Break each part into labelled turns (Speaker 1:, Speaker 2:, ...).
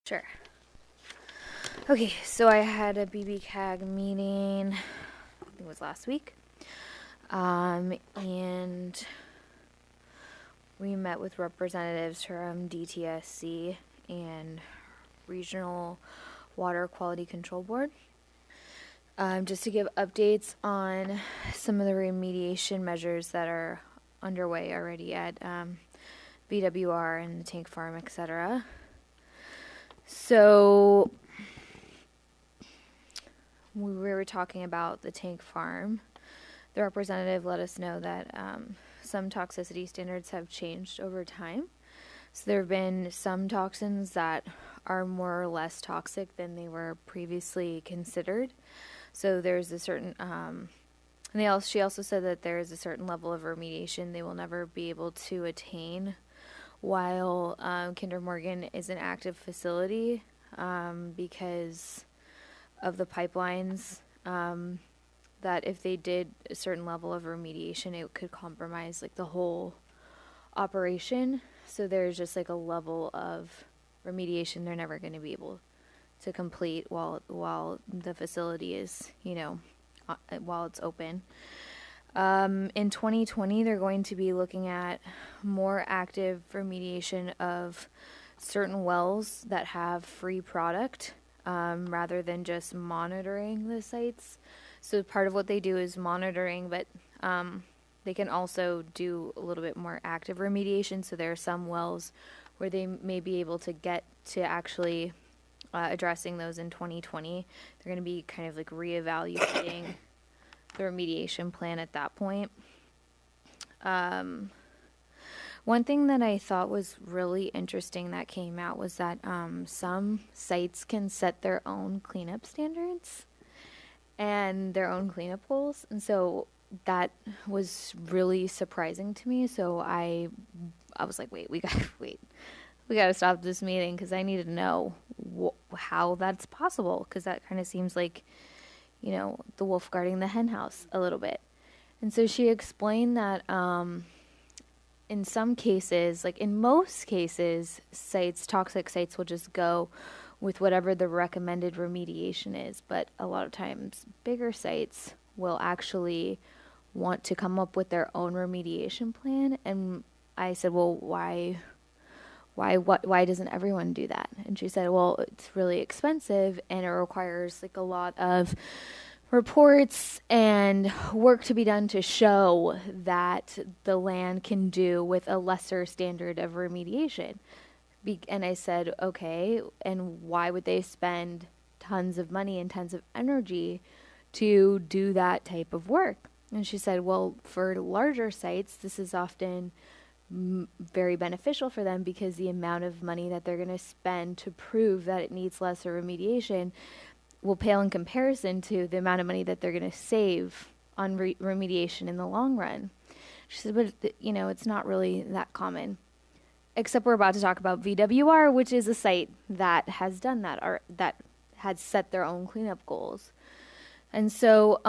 Speaker 1: Sure. Okay, so I had a BBCAG meeting, I think it was last week, and we met with representatives from DTSC and Regional Water Quality Control Board, just to give updates on some of the remediation measures that are underway already at BWR and the tank farm, etc. So we were talking about the tank farm. The representative let us know that some toxicity standards have changed over time. So there have been some toxins that are more or less toxic than they were previously considered. So there's a certain, she also said that there is a certain level of remediation they will never be able to attain while Kinder Morgan is an active facility because of the pipelines, that if they did a certain level of remediation, it could compromise like the whole operation. So there's just like a level of remediation they're never going to be able to complete while the facility is, while it's open. In 2020, they're going to be looking at more active remediation of certain wells that have free product, rather than just monitoring the sites. So part of what they do is monitoring, but they can also do a little bit more active remediation. So there are some wells where they may be able to get to actually addressing those in 2020. They're going to be kind of like reevaluating the remediation plan at that point. One thing that I thought was really interesting that came out was that some sites can set their own cleanup standards and their own cleanup goals. And so that was really surprising to me. So I was like, we got to stop this meeting because I need to know how that's possible, because that kind of seems like, the wolf guarding the hen house a little bit. And so she explained that in some cases, like in most cases, toxic sites will just go with whatever the recommended remediation is. But a lot of times, bigger sites will actually want to come up with their own remediation plan. And I said, well, why doesn't everyone do that? And she said, well, it's really expensive and it requires like a lot of reports and work to be done to show that the land can do with a lesser standard of remediation. And I said, okay, and why would they spend tons of money and tons of energy to do that type of work? And she said, well, for larger sites, this is often very beneficial for them because the amount of money that they're going to spend to prove that it needs lesser remediation will pale in comparison to the amount of money that they're going to save on remediation in the long run. She said, but it's not really that common. Except we're about to talk about VWR, which is a site that has done that, or that had set their own cleanup goals. And so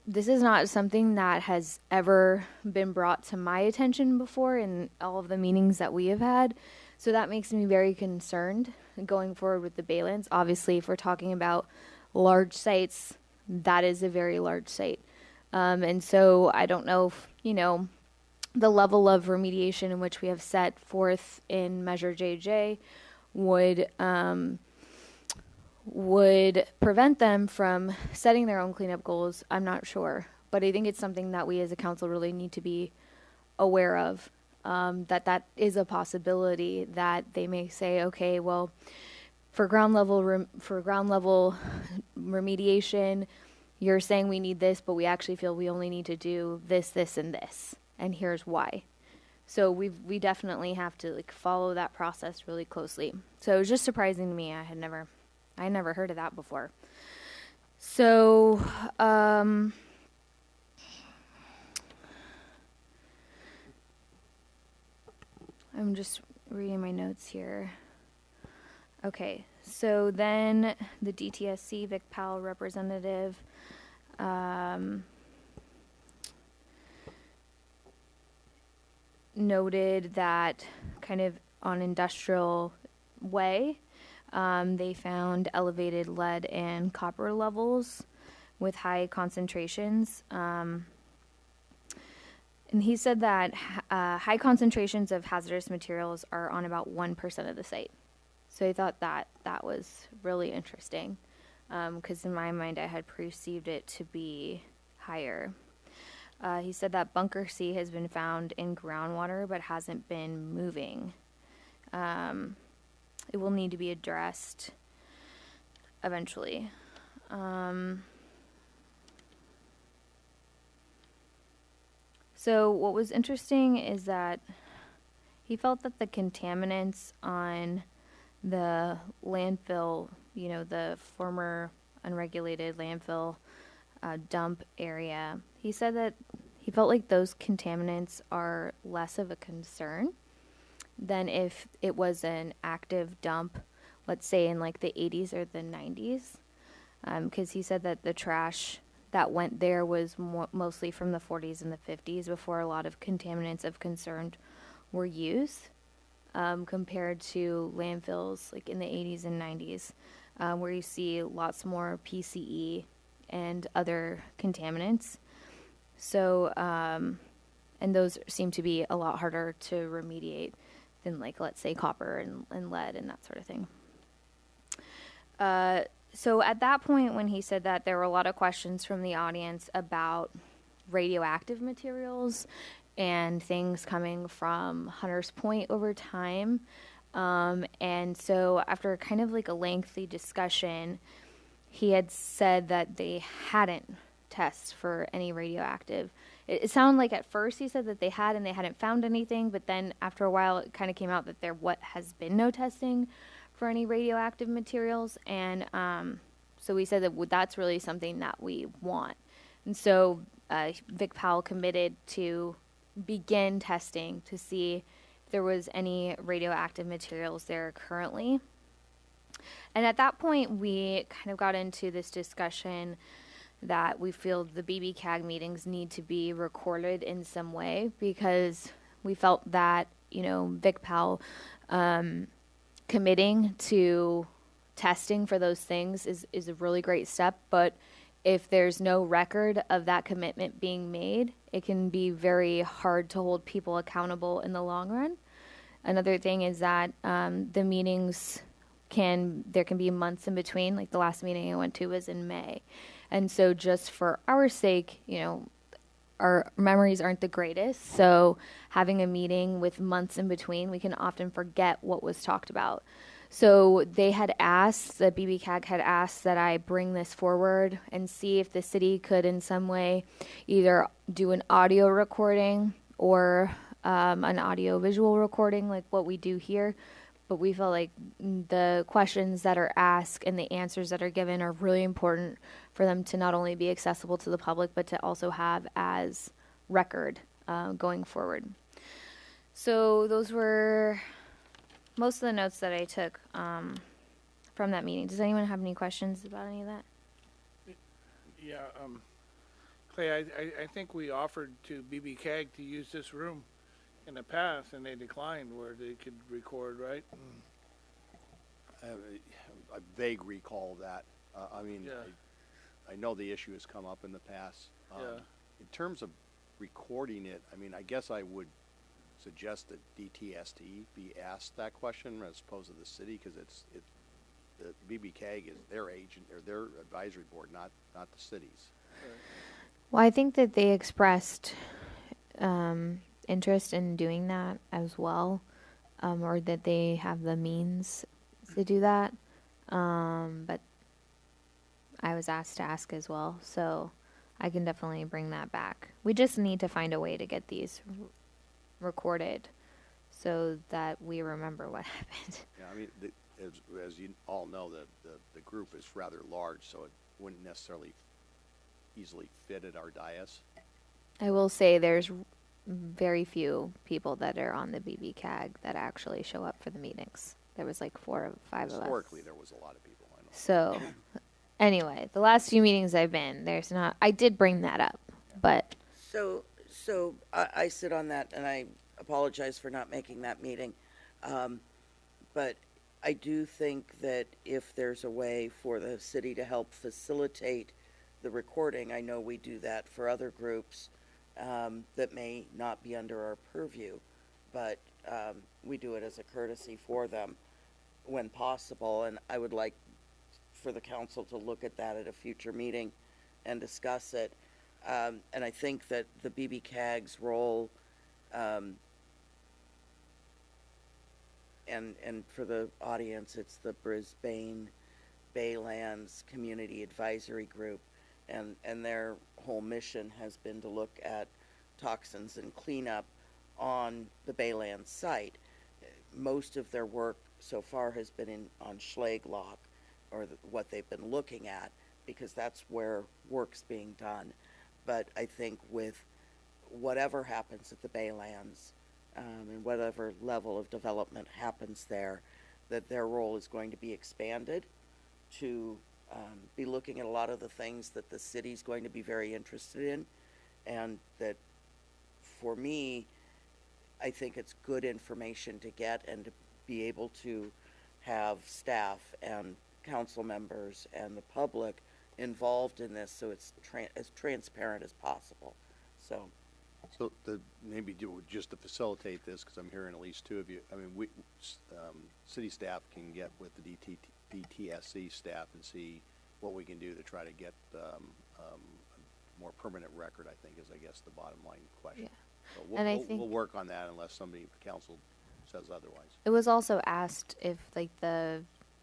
Speaker 1: this is not something that has ever been brought to my attention before in all of the meetings that we have had. So that makes me very concerned going forward with the Baylands. Obviously, if we're talking about large sites, that is a very large site. And so I don't know if, the level of remediation in which we have set forth in Measure JJ would prevent them from setting their own cleanup goals. I'm not sure, but I think it's something that we as a council really need to be aware of, that is a possibility that they may say, okay, well, for ground level remediation, you're saying we need this, but we actually feel we only need to do this, this, and this, and here's why. So we definitely have to follow that process really closely. So it was just surprising to me. I had never heard of that before. So I'm just reading my notes here. Okay, so then the DTSC Vic Powell representative noted that kind of on industrial way. They found elevated lead and copper levels with high concentrations. And he said that high concentrations of hazardous materials are on about 1% of the site. So I thought that was really interesting, because in my mind I had perceived it to be higher. He said that Bunker C has been found in groundwater but hasn't been moving. It will need to be addressed eventually. So what was interesting is that he felt that the contaminants on the landfill, the former unregulated landfill dump area, he said that he felt like those contaminants are less of a concern than if it was an active dump, let's say in like the 80s or the 90s, because he said that the trash that went there was mostly from the 40s and the 50s, before a lot of contaminants of concern were used, compared to landfills like in the 80s and 90s, where you see lots more PCE and other contaminants. So, and those seem to be a lot harder to remediate than, like, let's say copper and lead and that sort of thing. So at that point, when he said that, there were a lot of questions from the audience about radioactive materials and things coming from Hunters Point over time. And so after kind of like a lengthy discussion, he had said that they hadn't tested for any radioactive. It sounded like at first he said that they had and they hadn't found anything, but then after a while it kind of came out that there has been no testing for any radioactive materials. And so we said that that's really something that we want. And so Vic Powell committed to begin testing to see if there was any radioactive materials there currently. And at that point, we kind of got into this discussion that we feel the BBCAG meetings need to be recorded in some way, because we felt that, Vic Powell committing to testing for those things is a really great step. But if there's no record of that commitment being made, it can be very hard to hold people accountable in the long run. Another thing is that the meetings there can be months in between. Like the last meeting I went to was in May. And so just for our sake, our memories aren't the greatest. So having a meeting with months in between, we can often forget what was talked about. So they had asked, the BBCAG had asked that I bring this forward and see if the city could in some way either do an audio recording or an audio visual recording like what we do here. But we felt like the questions that are asked and the answers that are given are really important for them to not only be accessible to the public, but to also have as record going forward. So those were most of the notes that I took from that meeting. Does anyone have any questions about any of that?
Speaker 2: Yeah, Clay, I think we offered to BBCAG to use this room in the past, and they declined where they could record, right?
Speaker 3: I vague recall that.
Speaker 2: Yeah.
Speaker 3: I know the issue has come up in the past. In terms of recording it, I guess I would suggest that DTST be asked that question as opposed to the city, because the BBCAG is their agent or their advisory board, not the city's.
Speaker 1: Well, I think that they expressed interest in doing that as well, or that they have the means to do that. But I was asked to ask as well, so I can definitely bring that back. We just need to find a way to get these recorded so that we remember what happened.
Speaker 3: Yeah, as you all know, the group is rather large, so it wouldn't necessarily easily fit at our dais. I
Speaker 1: will say there's very few people that are on the BBCAG that actually show up for the meetings. There was like 4 or 5 of us.
Speaker 3: Historically, there was a lot of people, I know.
Speaker 1: So, anyway, the last few meetings I've been, I did bring that up, but.
Speaker 4: So I sit on that, and I apologize for not making that meeting. But I do think that if there's a way for the city to help facilitate the recording, I know we do that for other groups that may not be under our purview, but we do it as a courtesy for them when possible. And I would like for the council to look at that at a future meeting and discuss it. And I think that the BB-CAG's role, and for the audience, it's the Brisbane Baylands Community Advisory Group, and their whole mission has been to look at toxins and cleanup on the Baylands site. Most of their work so far has been on Schlag Lock, or what they've been looking at, because that's where work's being done. But I think with whatever happens at the Baylands, and whatever level of development happens there, that their role is going to be expanded to be looking at a lot of the things that the city's going to be very interested in. And that, for me, I think it's good information to get, and to be able to have staff and council members and the public involved in this, so it's as transparent as possible. So
Speaker 3: maybe just to facilitate this, because I'm hearing at least two of you. I mean, city staff can get with the DTSC staff and see what we can do to try to get more permanent record, I think, is, I guess, the bottom line question.
Speaker 1: Yeah.
Speaker 3: So we'll work on that unless somebody, the council, says otherwise.
Speaker 1: It was also asked if, like, the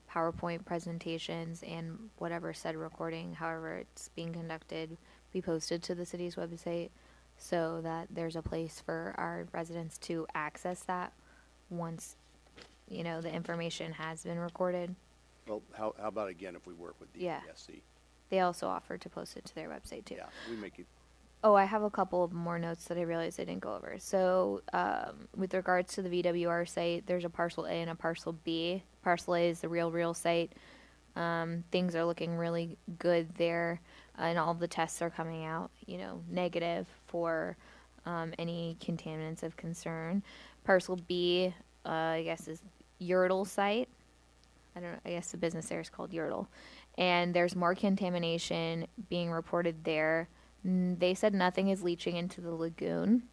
Speaker 1: PowerPoint presentations and whatever said recording, however it's being conducted, be posted to the city's website, so that there's a place for our residents to access that once, you know, the information has been recorded.
Speaker 3: Well, how about, again, if we work with DTSC?
Speaker 1: Yeah. They also offered to post it to their website too.
Speaker 3: Yeah, we make it.
Speaker 1: Oh, I have a couple of more notes that I realized I didn't go over. So, with regards to the VWR site, there's a parcel A and a parcel B. Parcel A is the real site. Things are looking really good there, and all the tests are coming out, you know, negative for any contaminants of concern. Parcel B, I guess, is Yurtle site. I don't know, I guess the business there is called Yurtle. And there's more contamination being reported there. They said nothing is leaching into the lagoon.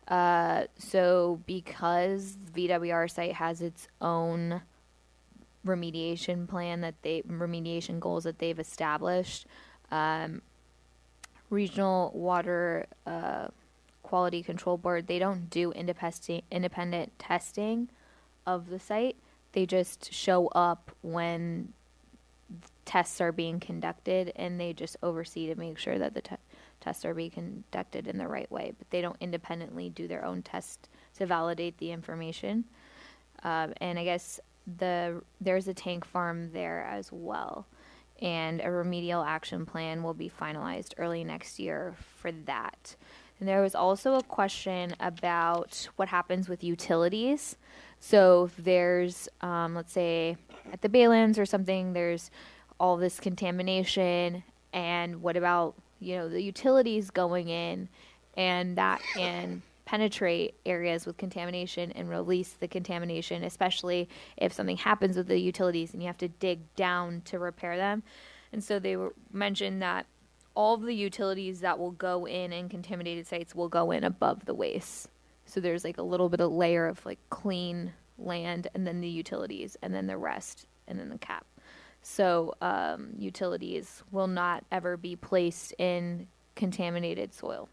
Speaker 1: So because VWR site has its own remediation plan remediation goals that they've established, Regional Water Quality Control Board, they don't do independent testing of the site. They just show up when tests are being conducted, and they just oversee to make sure that the tests are being conducted in the right way. But they don't independently do their own test to validate the information. And I guess there's a tank farm there as well, and a remedial action plan will be finalized early next year for that. And there was also a question about what happens with utilities. So if there's, let's say, at the Baylands or something, there's all this contamination, and what about, you know, the utilities going in, and that can penetrate areas with contamination and release the contamination, especially if something happens with the utilities and you have to dig down to repair them. And so they mentioned that all of the utilities that will go in contaminated sites will go in above the waste. So there's like a little bit of layer of like clean land, and then the utilities, and then the rest, and then the cap. So utilities will not ever be placed in contaminated soil.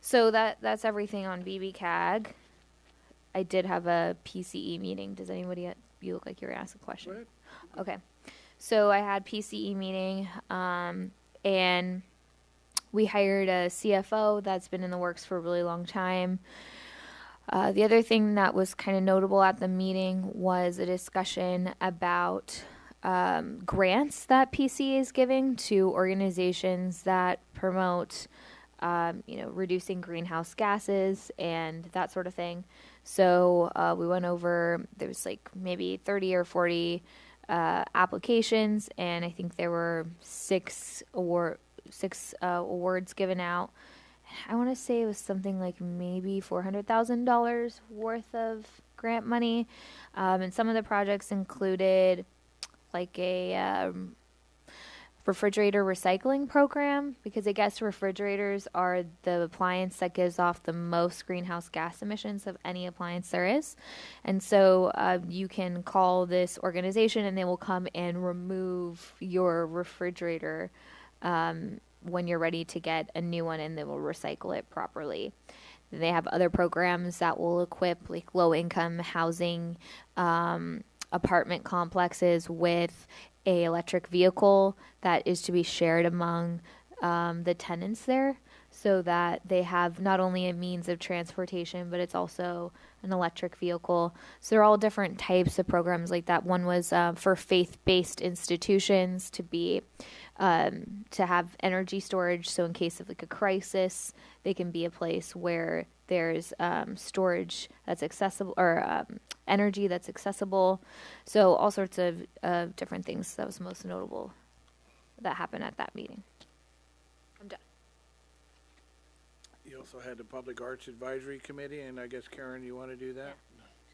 Speaker 1: So that's everything on BB-CAG. I did have a PCE meeting. Does anybody, you look like you were asking a question.
Speaker 2: Go ahead.
Speaker 1: Okay. So I had PCE meeting, and we hired a CFO that's been in the works for a really long time. The other thing that was kind of notable at the meeting was a discussion about grants that PC is giving to organizations that promote, reducing greenhouse gases and that sort of thing. So we went over, there was like maybe 30 or 40 applications, and I think there were six awards given out. I want to say it was something like maybe $400,000 worth of grant money. And some of the projects included like a refrigerator recycling program, because I guess refrigerators are the appliance that gives off the most greenhouse gas emissions of any appliance there is. And so you can call this organization and they will come and remove your refrigerator when you're ready to get a new one, and they will recycle it properly. They have other programs that will equip like low-income housing apartment complexes with a electric vehicle that is to be shared among the tenants there, so that they have not only a means of transportation, but it's also an electric vehicle. So they're all different types of programs like that. One was for faith-based institutions to be to have energy storage, so in case of like a crisis, they can be a place where there's storage that's accessible, or energy that's accessible. So all sorts of different things. That was most notable that happened at that meeting. I'm done.
Speaker 2: You also had the Public Arts Advisory Committee, and I guess, Karen, you want to do that?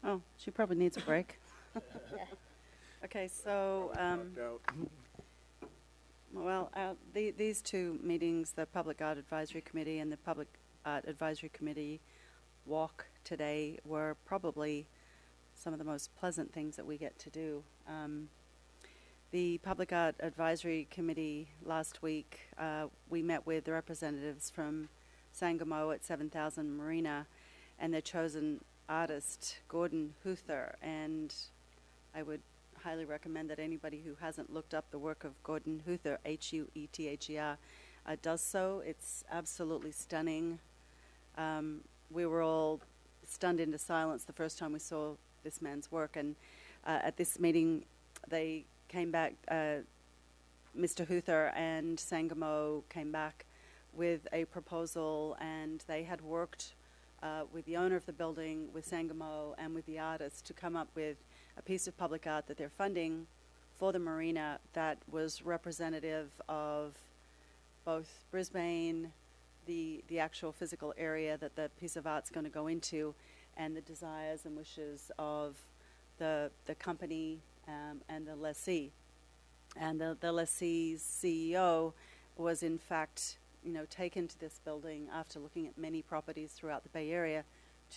Speaker 5: Oh, she probably needs a break. Okay, so,
Speaker 2: Knocked out.
Speaker 5: well, these two meetings, the Public Art Advisory Committee and the Public Art Advisory Committee walk today, were probably some of the most pleasant things that we get to do. The Public Art Advisory Committee last week, we met with the representatives from Sangamo at 7000 Marina and their chosen artist, Gordon Huether, and I would highly recommend that anybody who hasn't looked up the work of Gordon Huether, Huether, does so. It's absolutely stunning. We were all stunned into silence the first time we saw this man's work, and at this meeting they came back, Mr. Huether and Sangamo came back with a proposal, and they had worked with the owner of the building, with Sangamo, and with the artist to come up with a piece of public art that they're funding for the marina that was representative of both Brisbane, the actual physical area that the piece of art's going to go into, and the desires and wishes of the company and the lessee. And the lessee's CEO was in fact, taken to this building after looking at many properties throughout the Bay Area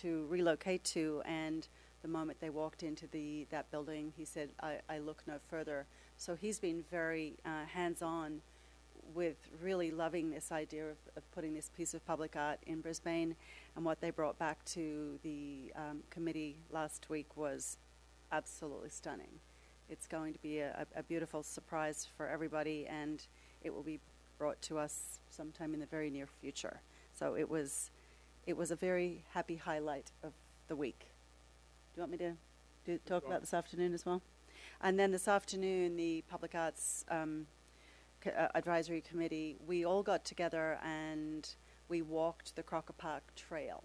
Speaker 5: to relocate to, and the moment they walked into that building, he said, I look no further. So he's been very hands-on with really loving this idea of putting this piece of public art in Brisbane, and what they brought back to the committee last week was absolutely stunning. It's going to be a beautiful surprise for everybody, and it will be brought to us sometime in the very near future. So it was a very happy highlight of the week. Do you want me to talk about this afternoon as well? And then this afternoon, the Public Arts Advisory Committee, we all got together and we walked the Crocker Park Trail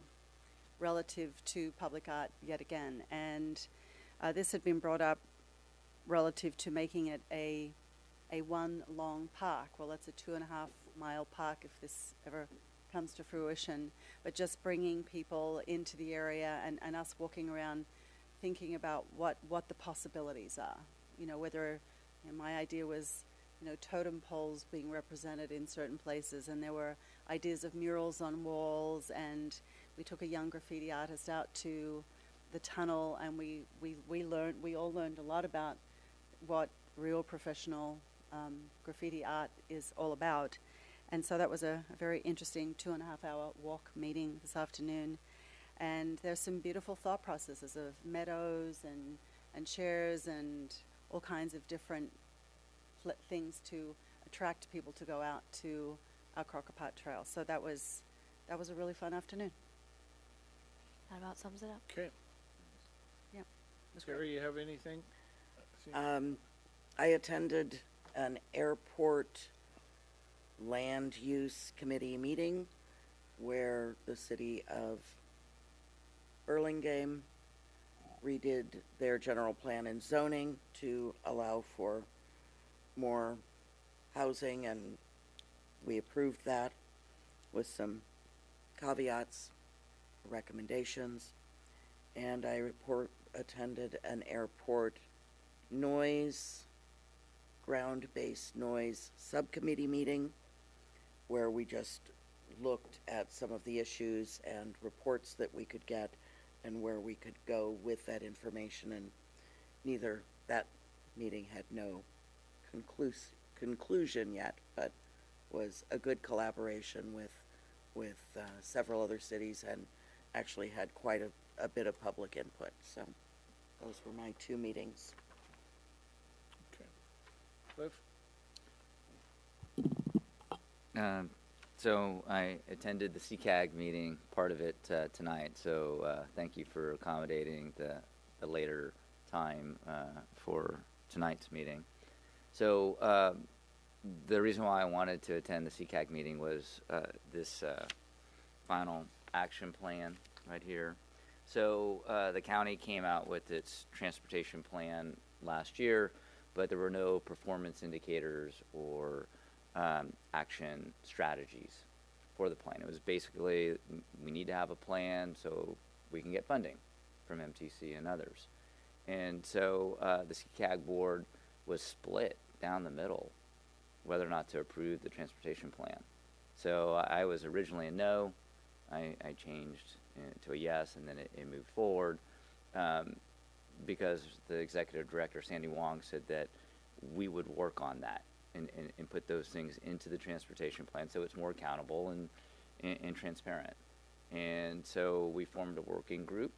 Speaker 5: relative to public art yet again. And this had been brought up relative to making it a one long park. Well, it's a 2.5 mile park if this ever comes to fruition, but just bringing people into the area and us walking around thinking about what the possibilities are. Whether my idea was, totem poles being represented in certain places, and there were ideas of murals on walls, and we took a young graffiti artist out to the tunnel, and we all learned a lot about what real professional graffiti art is all about. And so that was a very interesting 2.5 hour walk meeting this afternoon. And there's some beautiful thought processes of meadows and chairs and all kinds of different things to attract people to go out to our Crocker Park Trail. So that was a really fun afternoon.
Speaker 1: That about sums it up.
Speaker 2: Okay.
Speaker 5: Yeah.
Speaker 2: Sarah, you have anything?
Speaker 4: I attended an airport land use committee meeting where the city of Burlingame redid their general plan and zoning to allow for more housing, and we approved that with some caveats, recommendations, and I attended an airport ground-based noise subcommittee meeting where we just looked at some of the issues and reports that we could get and where we could go with that information, and that meeting had no conclusion yet, but was a good collaboration with several other cities, and actually had quite a bit of public input. So those were my 2 meetings.
Speaker 2: Okay. Cliff?
Speaker 6: So I attended the CCAG meeting, part of it tonight, so thank you for accommodating the later time for tonight's meeting. So the reason why I wanted to attend the CCAG meeting was this final action plan right here. So the county came out with its transportation plan last year, but there were no performance indicators or action strategies for the plan. It was basically, we need to have a plan so we can get funding from MTC and others. And so the CCAG board was split down the middle whether or not to approve the transportation plan. So I was originally a no. I changed to a yes, and then it moved forward because the executive director, Sandy Wong, said that we would work on that and put those things into the transportation plan so it's more accountable and transparent. And so we formed a working group,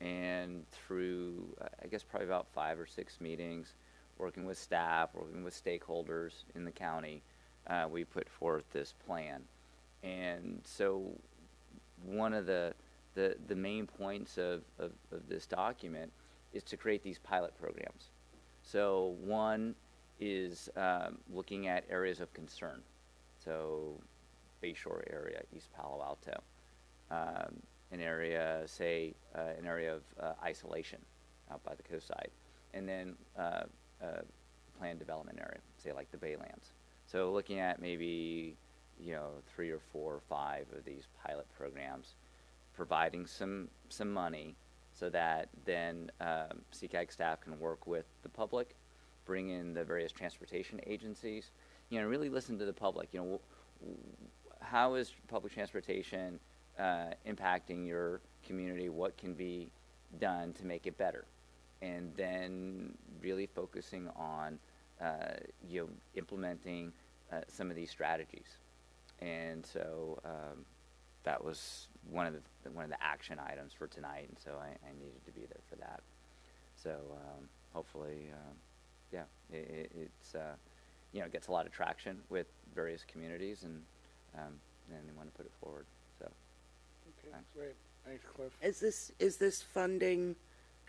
Speaker 6: and through, I guess, probably about 5 or 6 meetings, working with staff, working with stakeholders in the county, we put forth this plan. And so one of the main points of this document is to create these pilot programs. So one is looking at areas of concern. So Bayshore area, East Palo Alto. An area, say, an area of isolation out by the coast side. And then planned development area, say like the Baylands. So looking at maybe, 3 or 4 or 5 of these pilot programs, providing some money so that then CCAG staff can work with the public, bring in the various transportation agencies, really listen to the public. How is public transportation impacting your community? What can be done to make it better? And then really focusing on, implementing some of these strategies. And so that was one of the action items for tonight, and so I needed to be there for that. So hopefully, it's it gets a lot of traction with various communities, and they want to put it forward. So
Speaker 2: Okay,
Speaker 6: thanks.
Speaker 2: great. Thanks, Cliff.
Speaker 4: Is this funding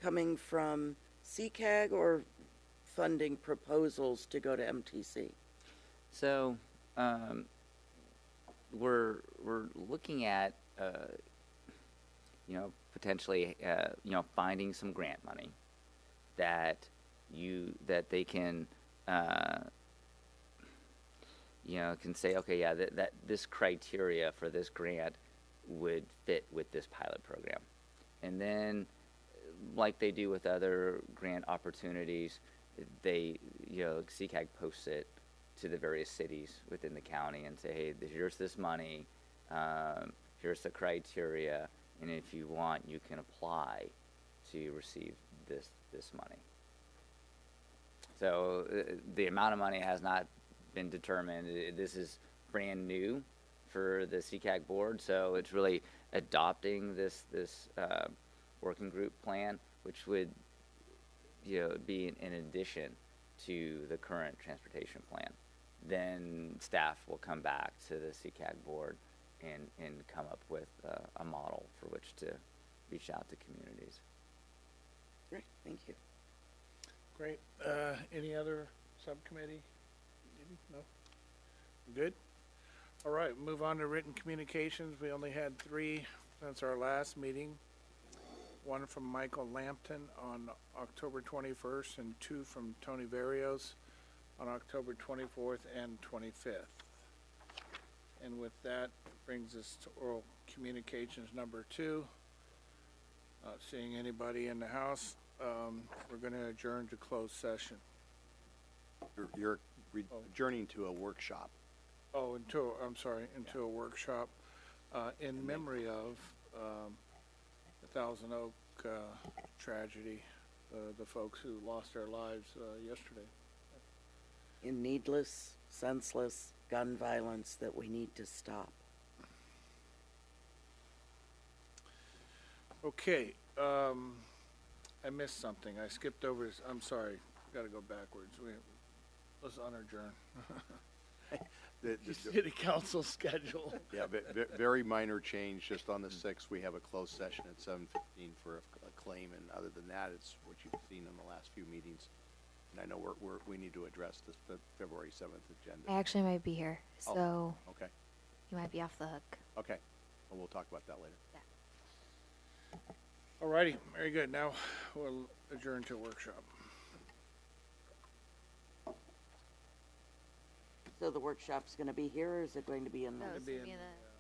Speaker 4: coming from CCAG or funding proposals to go to MTC?
Speaker 6: So we're looking at potentially finding some grant money that they can can say, okay, yeah, that this criteria for this grant would fit with this pilot program. And then, like they do with other grant opportunities, they, CCAG posts it to the various cities within the county and say, hey, here's this money, here's the criteria, and if you want, you can apply to receive this money. So the amount of money has not been determined. This is brand new for the CCAG board, so it's really adopting this working group plan, which would be in addition to the current transportation plan. Then staff will come back to the CCAG board and come up with a model for which to reach out to communities.
Speaker 4: Great, thank you.
Speaker 2: Great. Any other subcommittee? No? Good? All right, move on to written communications. We only had 3 since our last meeting. 1 from Michael Lampton on October 21st and 2 from Tony Varios on October 24th and 25th. And with that, brings us to oral communications number 2. Not seeing anybody in the house. We're gonna adjourn to closed session.
Speaker 3: You're adjourning to a workshop.
Speaker 2: Oh, into a workshop, in memory of, the Thousand Oak, tragedy, the folks who lost their lives, yesterday.
Speaker 4: In needless, senseless gun violence that we need to stop.
Speaker 2: Okay, I missed something. I skipped over, I'm sorry, gotta go backwards. Let's unadjourn.
Speaker 3: The
Speaker 2: City council schedule.
Speaker 3: Yeah, very minor change, just on the 6th, we have a closed session at 7:15 for a claim, and other than that, it's what you've seen in the last few meetings. And I know we need to address the February 7th agenda.
Speaker 1: I actually might be here,
Speaker 3: Oh.
Speaker 1: so
Speaker 3: Okay,
Speaker 1: you might be off the hook.
Speaker 3: okay, well, we'll talk about that later.
Speaker 2: Alrighty, very good. Now we'll adjourn to workshop.
Speaker 4: So the workshop's gonna be here, or is it going to be in the?
Speaker 1: No, it's
Speaker 2: be
Speaker 1: gonna be
Speaker 2: in-
Speaker 1: in the